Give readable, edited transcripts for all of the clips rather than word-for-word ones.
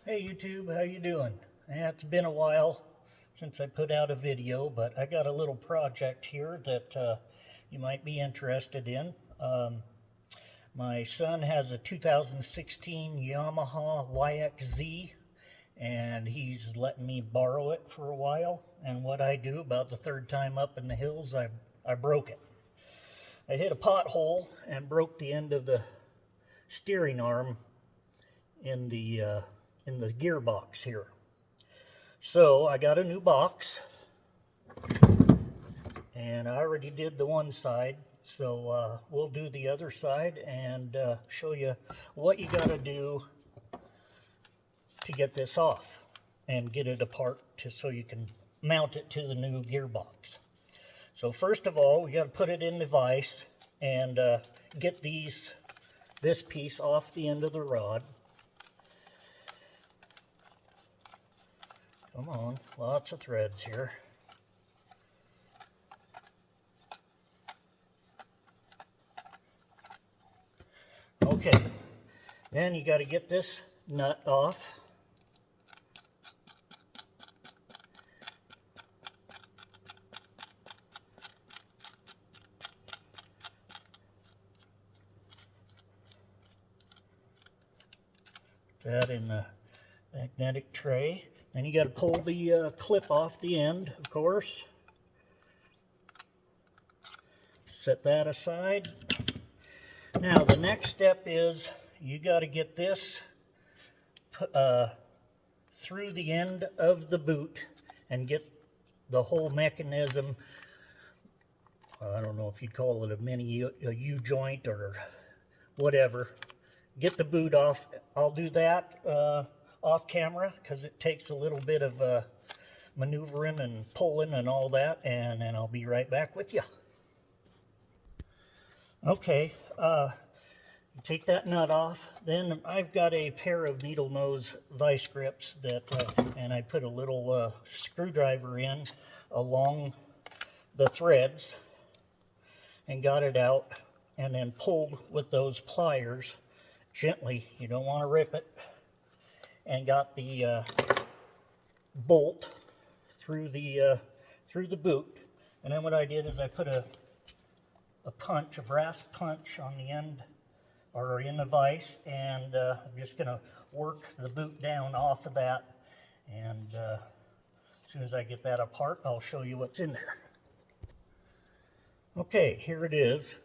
Hey YouTube, how you doing? Yeah, it's been a while since I put out a video, but I got a little project here that you might be interested in. My son has a 2016 Yamaha YXZ, and he's letting me borrow it for a while. And what I do, about the third time up in the hills, I broke it. I hit a pothole and broke the end of the steering arm in the gearbox here. So I got a new box, and I already did the one side, so we'll do the other side and show you what you got to do to get this off and get it apart so you can mount it to the new gearbox. So first of all, we got to put it in the vise and get this piece off the end of the rod. Come on, lots of threads here. Okay, then you got to get this nut off. That in the magnetic tray. Then you got to pull the clip off the end, of course. Set that aside. Now the next step is you got to get this through the end of the boot and get the whole mechanism. I don't know if you'd call it a U-joint or whatever. Get the boot off. I'll do that off camera because it takes a little bit of maneuvering and pulling and all that, and then I'll be right back with you. Okay, take that nut off. Then I've got a pair of needle nose vice grips that, and I put a little screwdriver in along the threads and got it out, and then pulled with those pliers gently. You don't want to rip it. And got the bolt through the boot. And then what I did is I put a brass punch on the end, or in the vise, and I'm just going to work the boot down off of that. And as soon as I get that apart, I'll show you what's in there. Okay, here it is.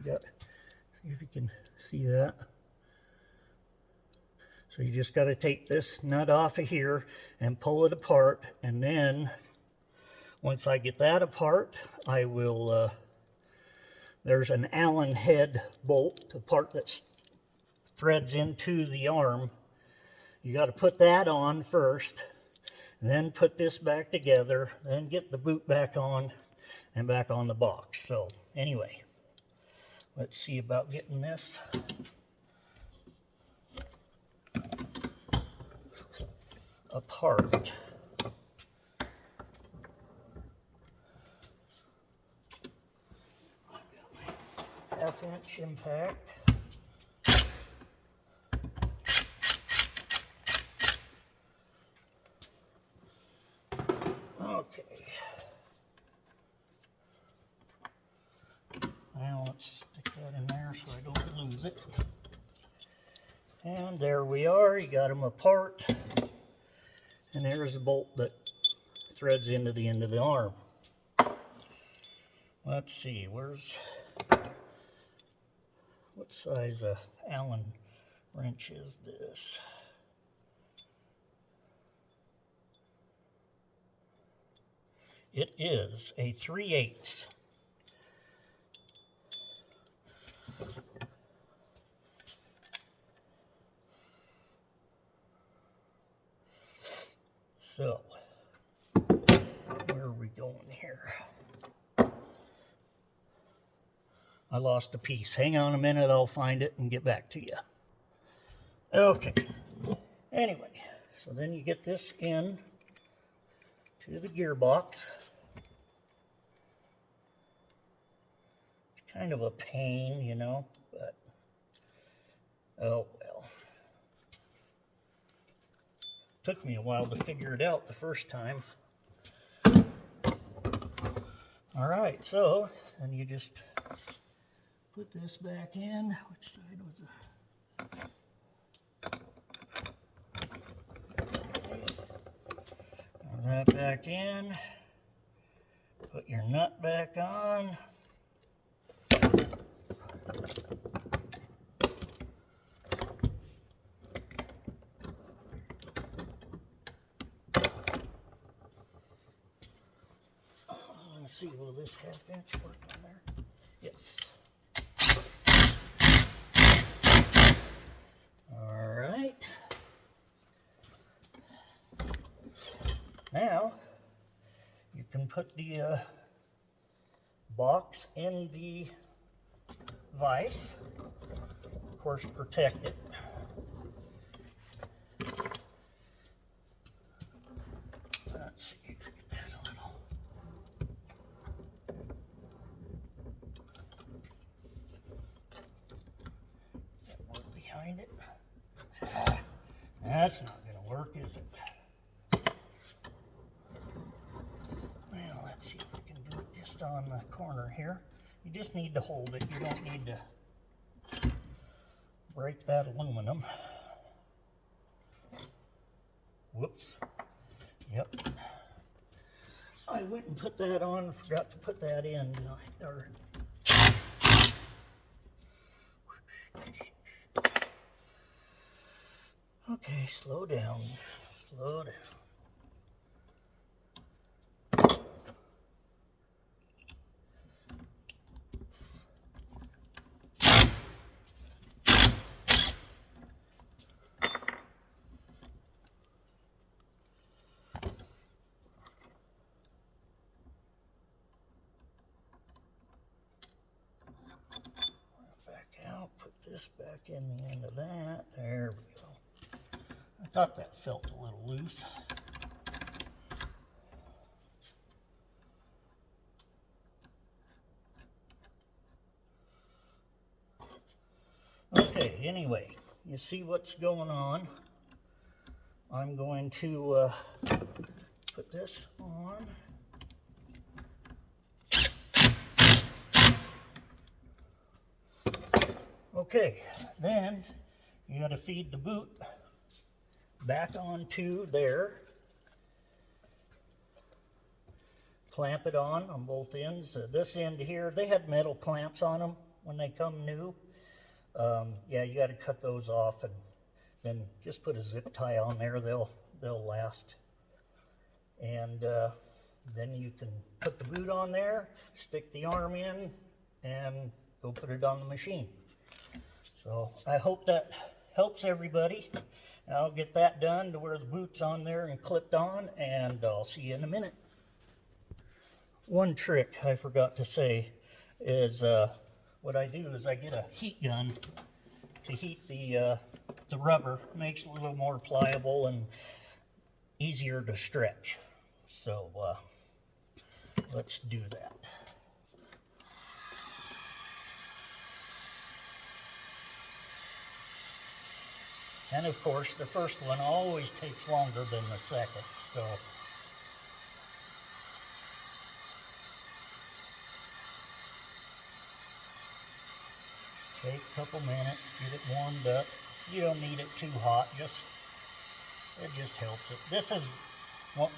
See if you can see that. So you just got to take this nut off of here and pull it apart, and then once I get that apart, I will, there's an Allen head bolt, the part that threads into the arm. You got to put that on first, and then put this back together, then get the boot back on and back on the box. So anyway, let's see about getting this apart. I've got my half-inch impact. Okay. Now let's stick that in there so I don't lose it. And there we are. You got them apart. And there's the bolt that threads into the end of the arm. Let's see, what size Allen wrench is this? It is a 3/8. So, where are we going here? I lost a piece. Hang on a minute, I'll find it and get back to you. Okay. Anyway, so then you get this in to the gearbox. It's kind of a pain, you know, but oh well. Took me a while to figure it out the first time. All right, so, and you just put this back in. Which side was it? That back in. Put your nut back on. Let's see, will this half-inch work on there? Yes. All right. Now, you can put the box in the vise. Of course, protect it. Let's see, get that a little. That wood behind it. That's not going to work, is it? Well, let's see if we can do it just on the corner here. You just need to hold it. You don't need to break that aluminum. Whoops. Yep. I went and put that on, forgot to put that in. Or, okay, slow down. Slow down. This back in the end of that. There we go. I thought that felt a little loose. Okay, anyway, you see what's going on. I'm going to put this on. Okay, then you got to feed the boot back onto there. Clamp it on both ends. This end here, they had metal clamps on them when they come new. Yeah, you got to cut those off and then just put a zip tie on there. They'll last. And then you can put the boot on there, stick the arm in, and go put it on the machine. So I hope that helps everybody. I'll get that done to where the boot's on there and clipped on, and I'll see you in a minute. One trick I forgot to say is what I do is I get a heat gun to heat the rubber. Makes it a little more pliable and easier to stretch. So let's do that. And of course, the first one always takes longer than the second, so. Just take a couple minutes, get it warmed up. You don't need it too hot, it just helps it. This is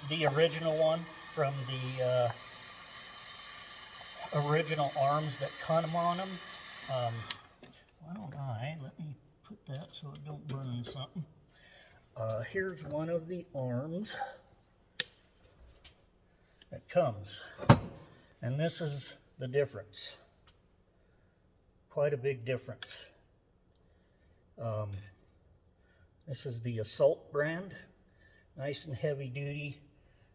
the original one from the original arms that come on them. Why don't let me put that so it don't burn something. Here's one of the arms that comes, and this is the difference. Quite a big difference. This is the Assault brand, nice and heavy duty.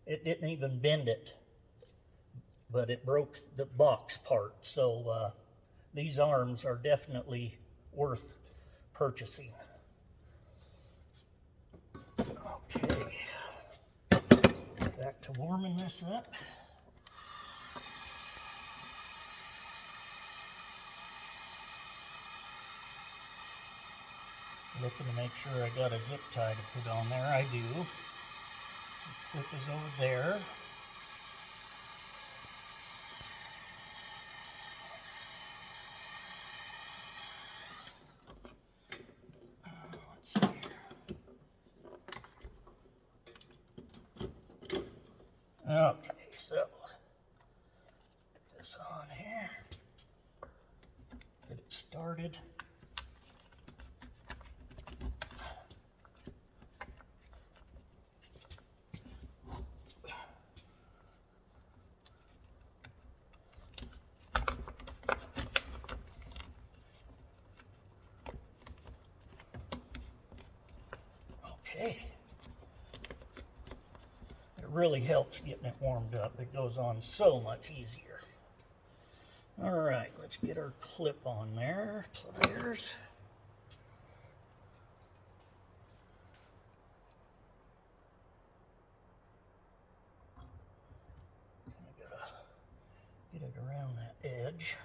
It didn't even bend it, but it broke the box part. So these arms are definitely worth purchasing. Okay, back to warming this up. Looking to make sure I got a zip tie to put on there. I do. The clip is over there. Let's see here. Okay, so put this on here. Get it started. Okay. It really helps getting it warmed up. It goes on so much easier. All right, let's get our clip on there. Pliers. Kind of gotta get it around that edge.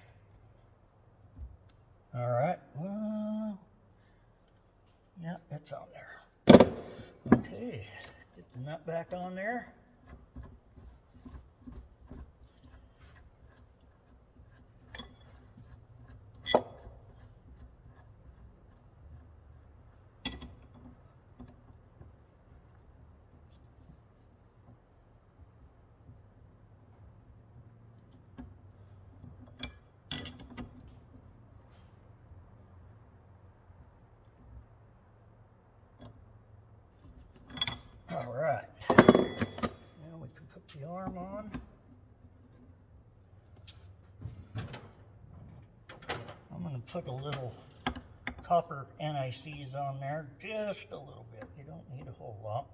All right. Well, yeah, it's on there. Okay, get the nut back on there. All right, now we can put the arm on. I'm going to put a little copper NICs on there, just a little bit. You don't need a whole lot.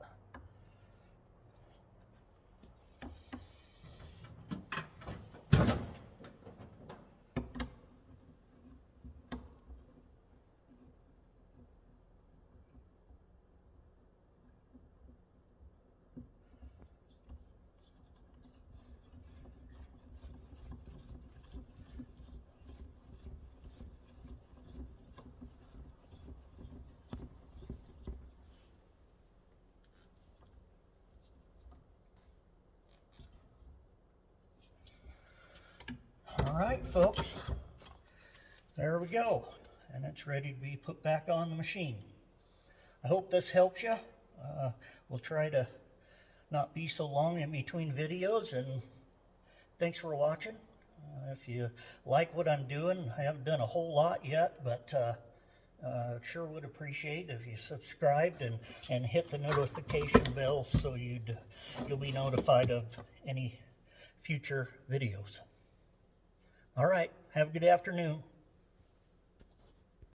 All right, folks, there we go, and it's ready to be put back on the machine. I hope this helps you. We'll try to not be so long in between videos, and thanks for watching. If you like what I'm doing, I haven't done a whole lot yet, but sure would appreciate if you subscribed and hit the notification bell so you'll be notified of any future videos. All right, have a good afternoon.